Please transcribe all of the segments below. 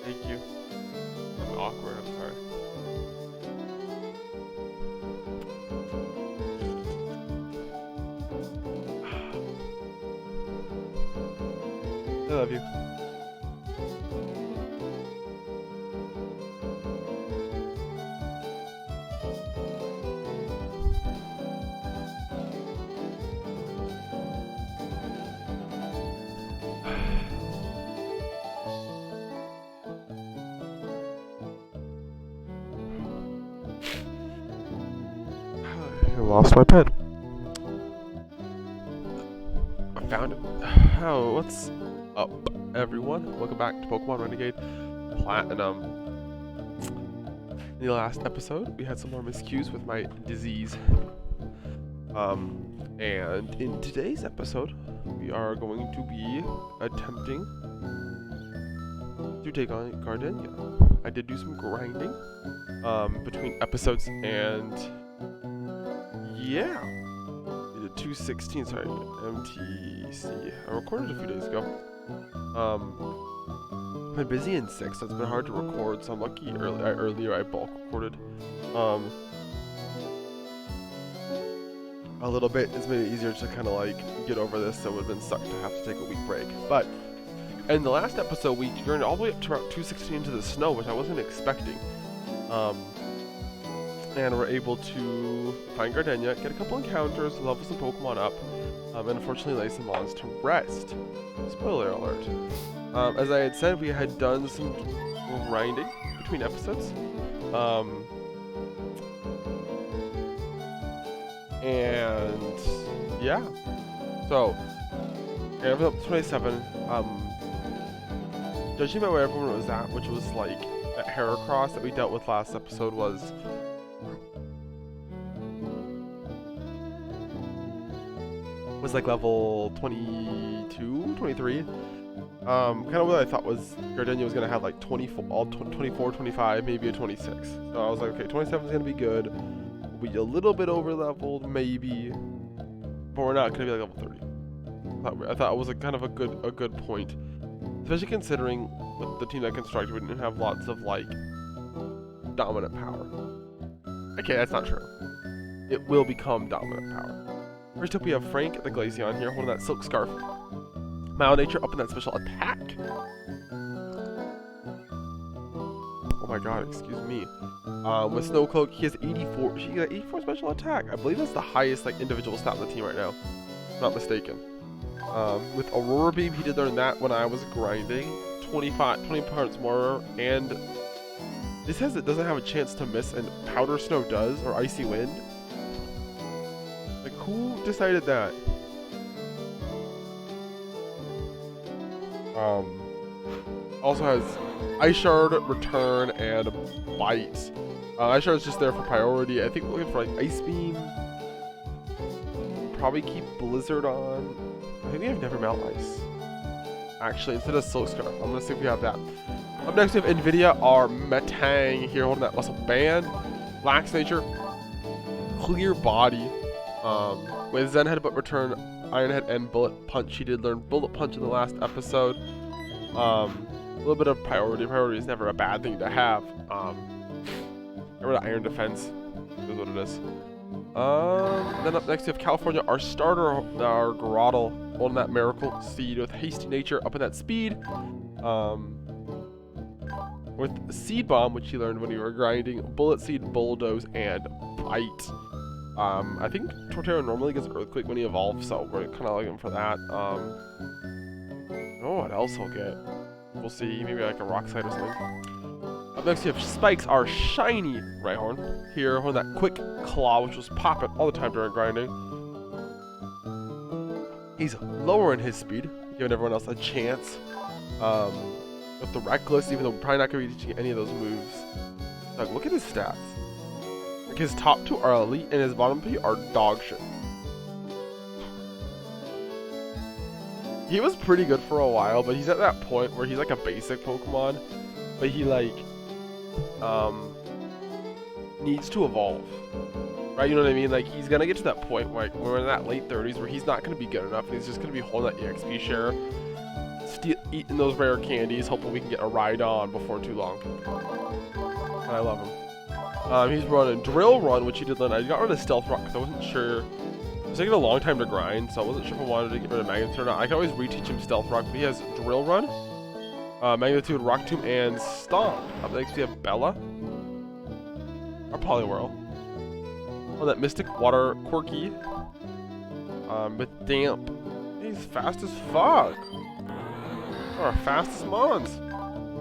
Thank you. I'm awkward, I'm sorry. I love you. I lost my pen. I found it. Oh, what's up, everyone? Welcome back to Pokemon Renegade Platinum. In the last episode, we had some more miscues with my disease. And in today's episode, we are going to be attempting to take on Gardenia. I did do some grinding between episodes, and yeah, we did 216. Sorry, MTC. I recorded a few days ago. I've been busy in 6, so it's been hard to record. So I'm lucky earlier I bulk recorded. A little bit. It's made it easier to kind of like get over this, so it would have been sucked to have to take a week break. But in the last episode, we journeyed all the way up to about 216 into the snow, which I wasn't expecting. And we're able to find Gardenia, get a couple encounters, level some Pokemon up, and unfortunately lay some Mons to rest. Spoiler alert. As I had said, we had done some grinding between episodes. And yeah, so level up 27. Judging by where everyone was at, which was like that Heracross that we dealt with last episode was like level 22, 23. Kind of what I thought was Gardenia was gonna have like 24, 25, maybe a 26. So I was like, okay, 27 is gonna be good. We'll be a little bit over leveled, maybe, but we're not gonna be like level 30. I thought it was a kind of a good point, especially considering with the team that constructed, we didn't have lots of like dominant power. Okay, that's not true. It will become dominant power. First up, we have Frank the Glaceon here, holding that Silk Scarf. Mild Nature up in that special attack. Oh my god, excuse me. With Snow Cloak, he has 84. He got 84 special attack. I believe that's the highest like individual stat on the team right now, if I'm not mistaken. With Aurora Beam, he did learn that when I was grinding. 20 parts more, and this says it doesn't have a chance to miss, and Powder Snow does, or Icy Wind. Like, who decided that? Also has Ice Shard, Return, and Bite. Ice Shard is just there for priority. I think we're looking for like Ice Beam. Probably keep Blizzard on. I think we have Never Melt Ice. Actually, instead of Silk Scarf. I'm gonna see if we have that. Up next, we have Nvidia, our Metang here, holding that Muscle Band. Lax Nature, Clear Body. With Zen Headbutt, Return, Iron Head, and Bullet Punch. He did learn Bullet Punch in the last episode. A little bit of priority. Priority is never a bad thing to have. Get rid of Iron Defense. Is what it is. Then up next we have California, our starter, our Groddle, holding that Miracle Seed with Hasty Nature, up in that Speed. With Seed Bomb, which he learned when we were grinding, Bullet Seed, Bulldoze, and Bite. I think Torterra normally gets Earthquake when he evolves, so we're kind of looking for that. I don't know what else he'll get. We'll see, maybe like a Rock Slide or something. Up next, we have Spikes, our shiny Rhyhorn. Here, holding that Quick Claw, which was popping all the time during grinding. He's lowering his speed, giving everyone else a chance. With the Reckless, even though we're probably not going to be teaching any of those moves. Like, look at his stats. Like, his top 2 are elite, and his bottom 3 are dog shit. He was pretty good for a while, but he's at that point where he's like a basic Pokemon, but he like needs to evolve, right? You know what I mean? Like, he's gonna get to that point where, like, we're in that late 30s where he's not gonna be good enough, and he's just gonna be holding that EXP share. eating those rare candies, hoping we can get a ride on before too long. And I love him. He's running Drill Run, which he did learn. I got rid of Stealth Rock because I wasn't sure. It was taking a long time to grind, so I wasn't sure if I wanted to get rid of Magnitude or not. I can always reteach him Stealth Rock, but he has Drill Run, Magnitude, Rock Tomb, and Stomp. Up next we have Bella. Or Poliwhirl. Oh, that Mystic Water Quirky. With Damp. He's fast as fuck. Our fastest mons.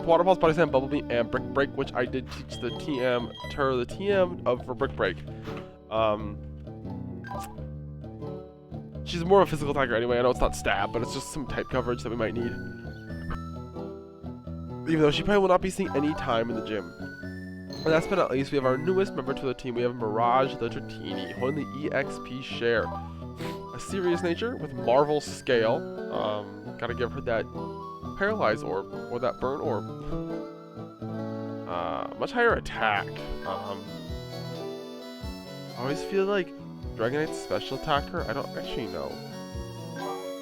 Water Pulse, Body Slam, Bubble Beam, and Brick Break, which I did teach the TM for Brick Break. She's more of a physical attacker anyway. I know it's not stab, but it's just some type coverage that we might need. Even though she probably will not be seeing any time in the gym. And last but not least, we have our newest member to the team. We have Mirage the Dratini, holding the EXP share. A serious nature with Marvel Scale. Gotta give her that Paralyze Orb, or that Burn Orb. Much higher attack. I always feel like Dragonite's special attacker, I don't actually know.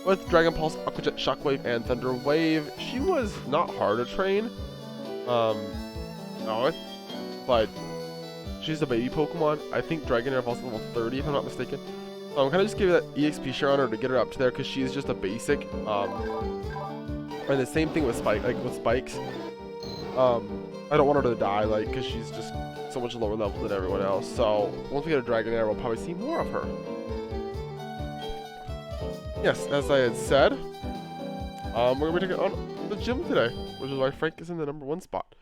With Dragon Pulse, Aqua Jet, Shockwave, and Thunder Wave, she was not hard to train. No, but she's a baby Pokemon. I think Dragonair also level 30, if I'm not mistaken. I'm kind of just giving that EXP share on her to get her up to there because she's just a basic. And the same thing with Spikes. I don't want her to die, like, because she's just so much lower level than everyone else. So once we get a Dragonair, we'll probably see more of her. Yes, as I had said, we're gonna be taking on the gym today, which is why Frank is in the #1 spot.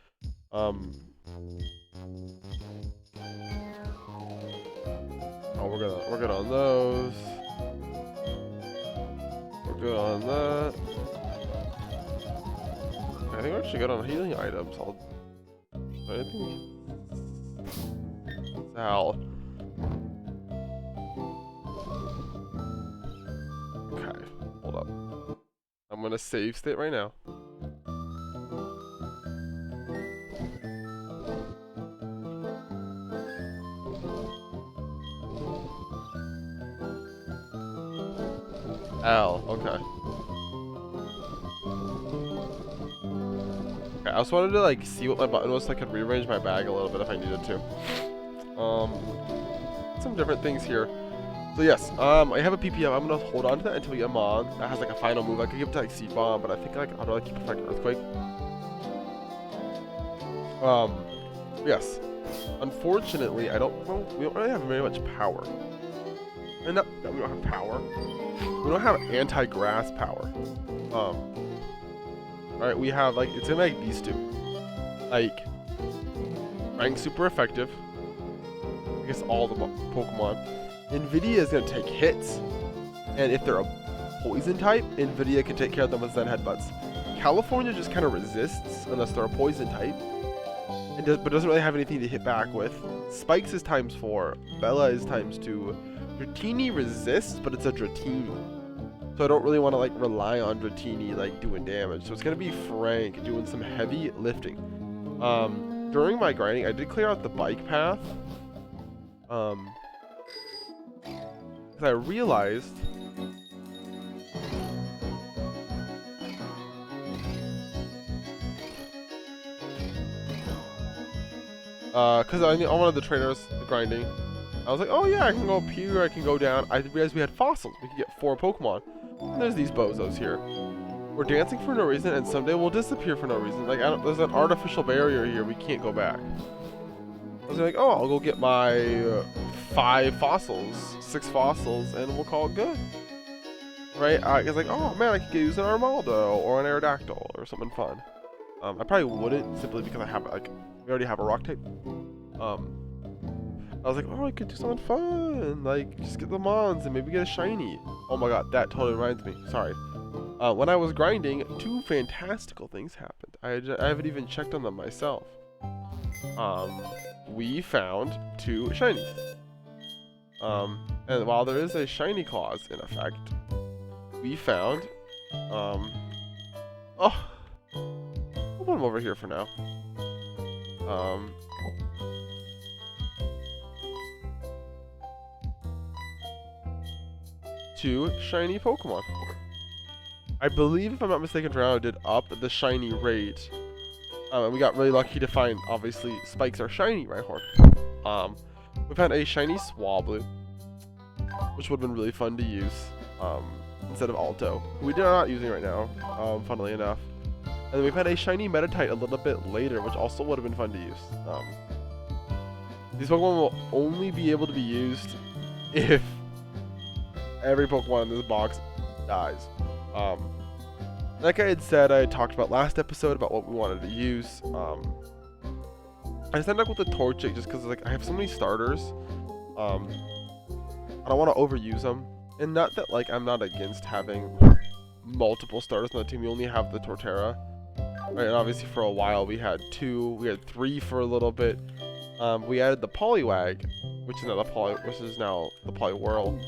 Oh, we're good on those. We're good on that. I think we're actually good on healing items. Anything? Sal. Okay, hold up. I'm gonna save state right now. Al, okay. Okay, I just wanted to like see what my button was so I could rearrange my bag a little bit if I needed to. Some different things here. So yes, I have a PPM. I'm gonna hold on to that until we get Mon. That has like a final move. I could give it to like Seed Bomb, but I think like I'd rather keep it for like Earthquake. Yes. Unfortunately, we don't really have very much power. And no, we don't have power. We don't have anti-grass power. Alright, we have like, it's gonna make these two. Like, rank super effective against all the Pokemon. Nvidia is gonna take hits. And if they're a poison type, Nvidia can take care of them with Zen Headbutts. California just kind of resists unless they're a poison type. But doesn't really have anything to hit back with. Spikes is ×4. Bella is ×2. Dratini resists, but it's a Dratini. So I don't really want to like rely on Dratini like doing damage. So it's gonna be Frank doing some heavy lifting. During my grinding, I did clear out the bike path. Because I realized because I wanted the trainers grinding. I was like, oh yeah, I can go up here, I can go down. I realized we had fossils. We could get 4 Pokemon. And there's these bozos here. We're dancing for no reason, and someday we'll disappear for no reason. Like, there's an artificial barrier here. We can't go back. I was like, oh, I'll go get my 5 fossils, 6 fossils, and we'll call it good. Right? I was like, oh man, I could use an Armaldo or an Aerodactyl or something fun. I probably wouldn't, simply because I have like we already have a rock type. I was like, oh, I could do something fun, like just get the Mons and maybe get a shiny. Oh my god, that totally reminds me. Sorry. When I was grinding, 2 fantastical things happened. I haven't even checked on them myself. We found 2 shinies. And while there is a shiny clause in effect, we found, oh, we'll put them over here for now. 2 shiny Pokemon. I believe, if I'm not mistaken, Toronto did up the shiny rate. And we got really lucky to find, obviously, Spikes are shiny Rhyhorn. We found a shiny Swablu, which would have been really fun to use instead of Alto. We are not using right now, funnily enough. And then we found a shiny Metatite a little bit later, which also would have been fun to use. These Pokemon will only be able to be used if every Pokemon in this box dies. Like I had said, I had talked about last episode about what we wanted to use. I just ended up with the Torchic just because like I have so many starters. I don't want to overuse them, and not that like I'm not against having multiple starters on the team. You only have the Torterra, right? And obviously for a while we had 2, we had 3 for a little bit. We added the Poliwag, which is now the Poliwhirl.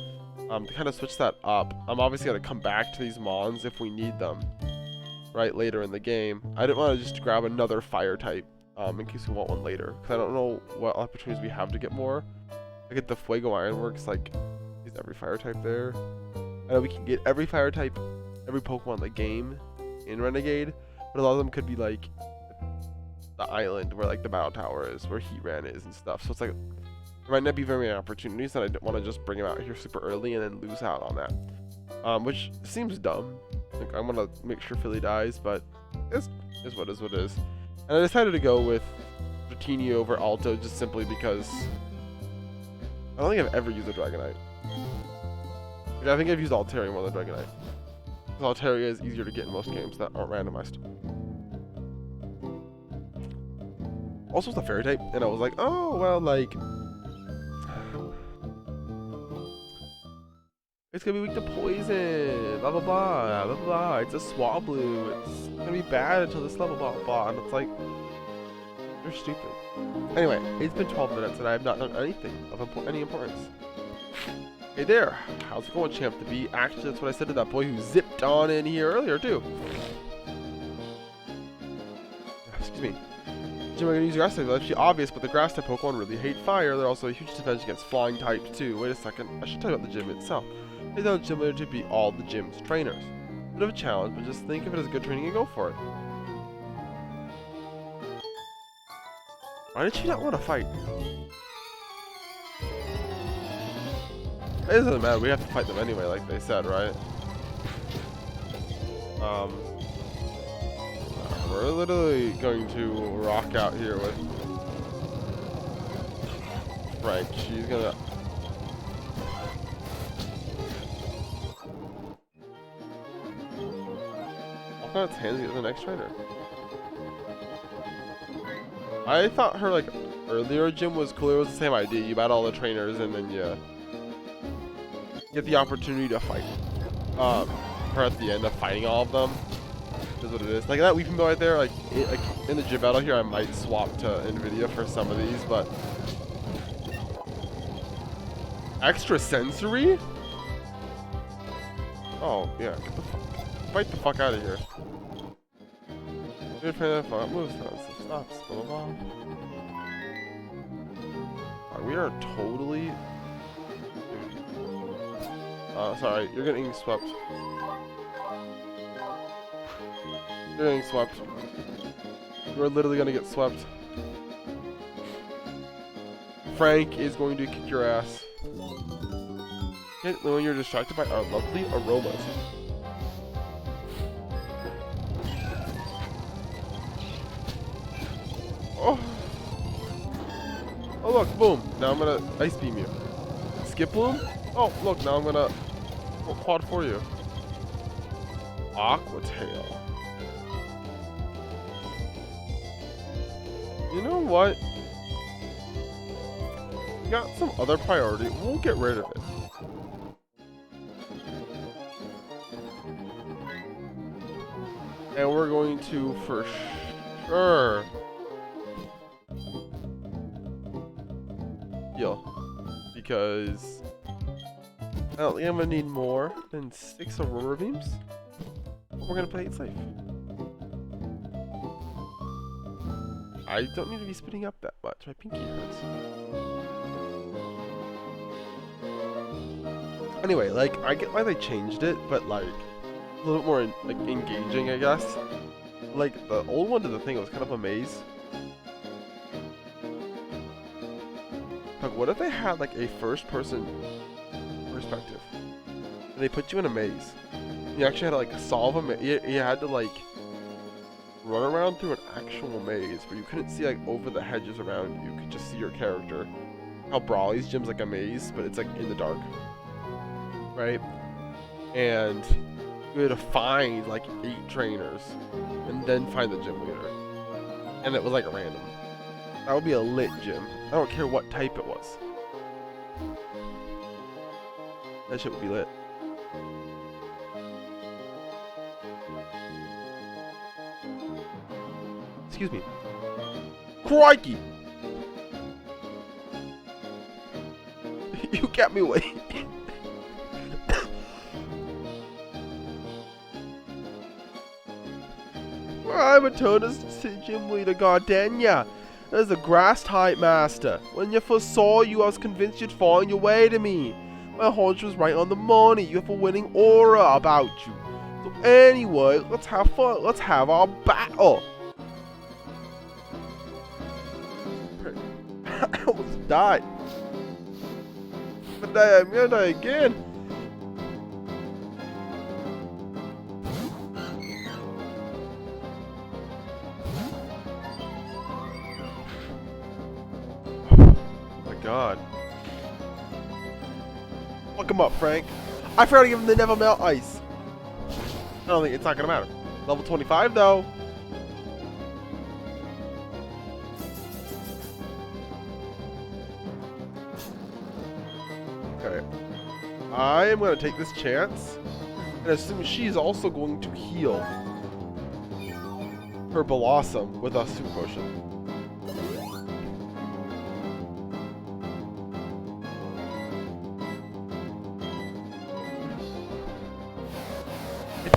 To kind of switch that up, I'm obviously going to come back to these Mons if we need them, right, later in the game. I didn't want to just grab another fire type in case we want one later, because I don't know what opportunities we have to get more. I get the Fuego Ironworks, like, is every fire type there? I know we can get every fire type, every Pokemon in the game in Renegade, but a lot of them could be like the island where like the Battle Tower is, where Heatran is and stuff. So it's like, there might not be very many opportunities, and I don't want to just bring him out here super early and then lose out on that. Which seems dumb. Like, I'm going to make sure Philly dies, but it is what it is. And I decided to go with Dratini over Alto just simply because I don't think I've ever used a Dragonite. Like, I think I've used Altaria more than Dragonite. Because Altaria is easier to get in most games that aren't randomized. Also, it's a fairy type, and I was like, oh, well, like, it's gonna be weak to poison, blah blah blah, blah blah blah. It's a Swablu. It's gonna be bad until this level, blah blah blah. And it's like, you're stupid. Anyway, it's been 12 minutes and I have not done anything of any importance. Hey there, how's it going, Champ to be? Actually, that's what I said to that boy who zipped on in here earlier too. Excuse me. Jim, I'm gonna use grass type. That's actually obvious, but the grass type Pokemon really hate fire. They're also a huge defense against flying type too. Wait a second, I should tell you about the gym itself. They don't gym leader to be all the gym's trainers. Bit of a challenge, but just think of it as good training and go for it. Why did she not want to fight? It doesn't matter, we have to fight them anyway, like they said, right? We're literally going to rock out here with Frank. She's gonna... Walk on its hands to get the next trainer. I thought her, like, earlier gym was cool. It was the same idea. You battle all the trainers and then you get the opportunity to fight her at the end of fighting all of them. Is what it is. Like that weeping bow right there, like in the gym battle here, I might swap to NVIDIA for some of these, but extra sensory? Oh yeah, get the fight the fuck out of here. Good for that moves, stops, blah blah blah. Right, we are totally. Sorry, you're getting swept. You're getting swept. You're literally gonna get swept. Frank is going to kick your ass. When you're distracted by our lovely aromas. Oh! Oh look, boom! Now I'm gonna ice beam you. Skip bloom? Oh look, now I'm gonna quad for you. Aqua Tail. You know what? We got some other priority. We'll get rid of it. And we're going to, for sure, heal. Because I don't think I'm going to need more than 6 Aurora Beams. But we're going to play it safe. I don't need to be spitting up that much. My pinky hurts. Anyway, like, I get why they changed it, but like, a little bit more like engaging, I guess. Like the old one did the thing, it was kind of a maze. Like, what if they had like a first-person perspective, and they put you in a maze? You actually had to like solve a maze. You had to like run around through an actual maze, where you couldn't see like over the hedges around you. You could just see your character. How Brawly's gym's like a maze, but it's like in the dark, right? And you had to find like 8 trainers, and then find the gym leader. And it was like random. That would be a lit gym. I don't care what type it was. That shit would be lit. Excuse me. Crikey! You kept me waiting. I'm a Turnus gym leader, Gardenia. There's a grass type master. When you first saw you, I was convinced you'd find your way to me. My hunch was right on the money. You have a winning aura about you. So anyway, let's have fun. Let's have our battle. I almost died. But I'm gonna die again. God. Fuck him up, Frank. I forgot to give him the Never Melt Ice. I don't think it's not gonna matter. Level 25 though. Okay. I am gonna take this chance and assume she's also going to heal her Blossom with a super potion.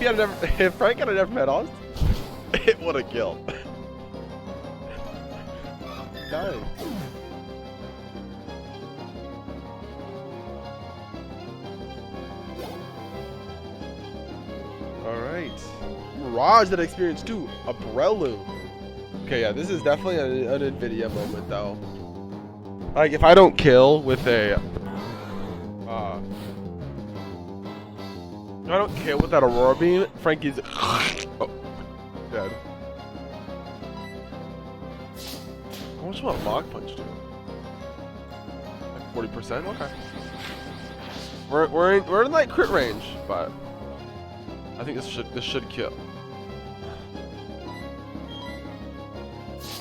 If Frank had never met us, it would have killed. Nice. Alright. Mirage that experience too. A Breloom. Okay, yeah, this is definitely an NVIDIA moment though. Like if I don't kill with a I don't care with that Aurora Beam. Frankie's dead. How much will a Mach Punch do? Like 40%? Okay. We're in like crit range, but I think this should kill.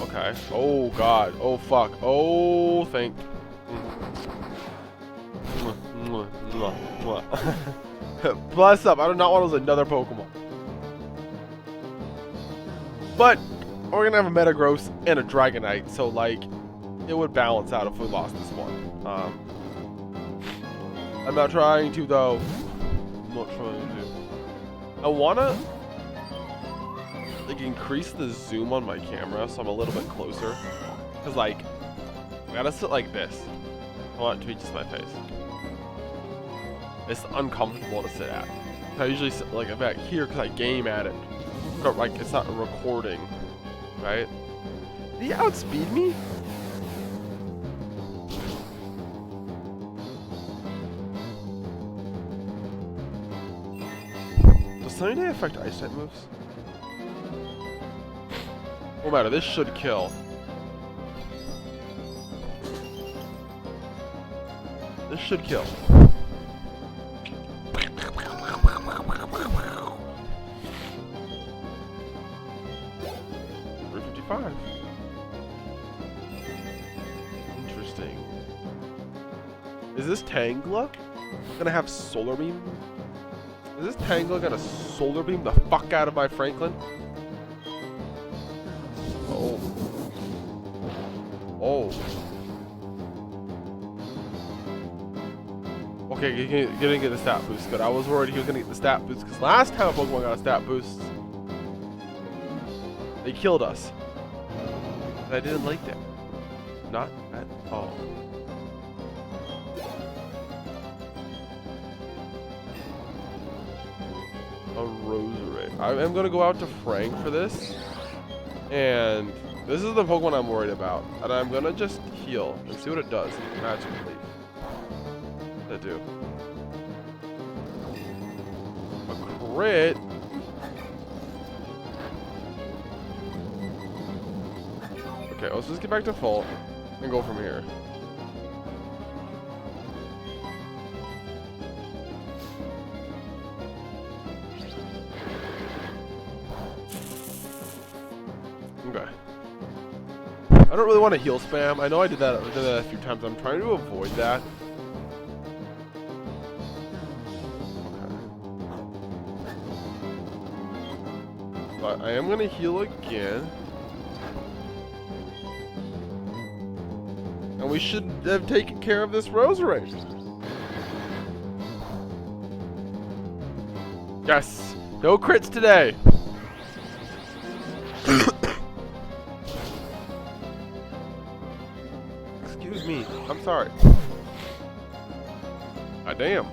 Okay. Oh god. Oh fuck. Oh thank. Bless up, I do not want to lose another Pokemon. But we're gonna have a Metagross and a Dragonite, so like it would balance out if we lost this one. I'm not trying to though. I'm not trying to. I wanna like increase the zoom on my camera so I'm a little bit closer. Cause like I gotta sit like this. I want it to be just my face. It's uncomfortable to sit at. I usually sit like back here because I game at it. But like it's not a recording, right? Did he outspeed me? Does Sunny Day affect ice type moves? No matter, this should kill. This should kill. 355. Interesting. Is this Tangela gonna have Solar Beam? Is this Tangela gonna Solar Beam the fuck out of my Franklin? Oh. Oh. Okay, he didn't get the stat boost, but I was worried he was gonna get the stat boost because last time a Pokemon got a stat boost, they killed us. And I didn't like that. Not at all. Rosary. I am going to go out to Frank for this. And this is the Pokemon I'm worried about. And I'm going to just heal and see what it does. Magically. What does it do? A crit. Okay, let's just get back to full and go from here. Okay. I don't really want to heal spam. I know I did that a few times. I'm trying to avoid that. Okay. But I am going to heal again. And we should have taken care of this Rosary. Yes! No crits today! Excuse me. I'm sorry. Ah, damn.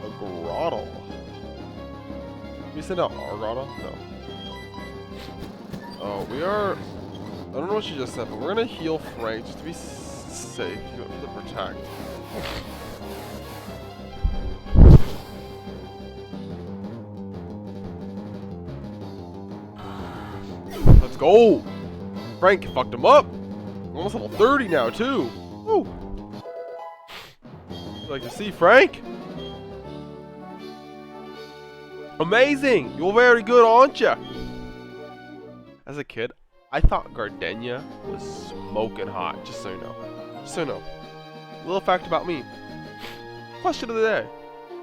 A Grottle. We send out our Grottle? No. Oh, we are... I don't know what she just said, but we're gonna heal Frank just to be safe. He went for the protect. Let's go! Frank fucked him up! Almost level 30 now, too! Woo! You like to see Frank? Amazing! You're very good, aren't you? As a kid, I thought Gardenia was smoking hot, just so you know. Just so you know. A little fact about me. Question of the day.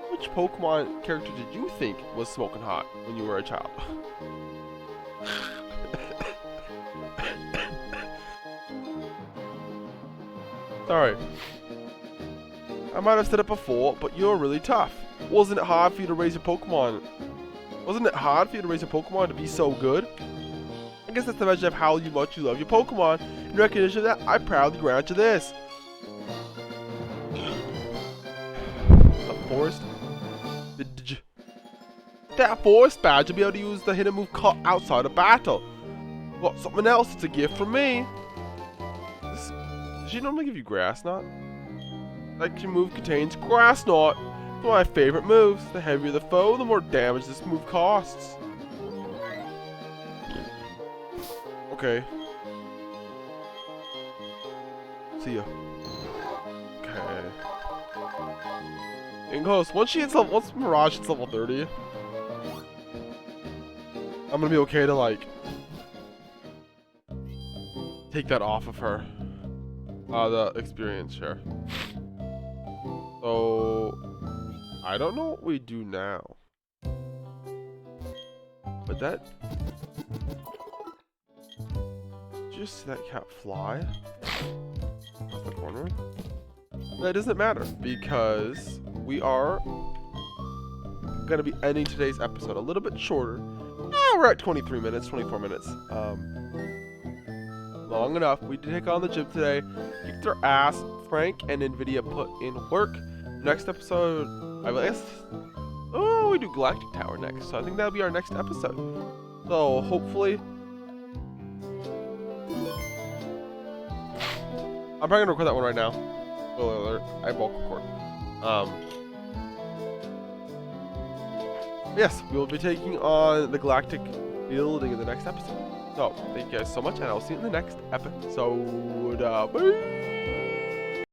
Which Pokemon character did you think was smoking hot when you were a child? Sorry. I might have said it before, but you're really tough. Wasn't it hard for you to raise your Pokemon? Wasn't it hard for you to raise your Pokemon to be so good? I guess that's the measure of how much you love your Pokemon. In recognition of that, I proudly grant you this. A forest badge. That forest badge will be able to use the hidden move caught outside of battle. Got something else, it's a gift from me. Does she normally give you Grass Knot? Like your move contains Grass Knot. One of my favorite moves. The heavier the foe, the more damage this move costs. Okay. See ya. Okay. Getting close. Once Mirage hits level 30, I'm gonna be okay to like take that off of her. The experience share. So I don't know what we do now. But that just that cat fly off the corner. That doesn't matter because we are gonna be ending today's episode a little bit shorter. We're at 23 minutes, 24 minutes. Long enough. We did take on the gym today. Kicked our ass. Frank and Nvidia put in work. Next episode, I guess. Oh, we do Galactic Tower next. So I think that'll be our next episode. So hopefully. I'm probably gonna record that one right now. Spoiler alert, I bulk record. Yes, we will be taking on the Galactic building in the next episode. So, thank you guys so much, and I'll see you in the next episode. Bye!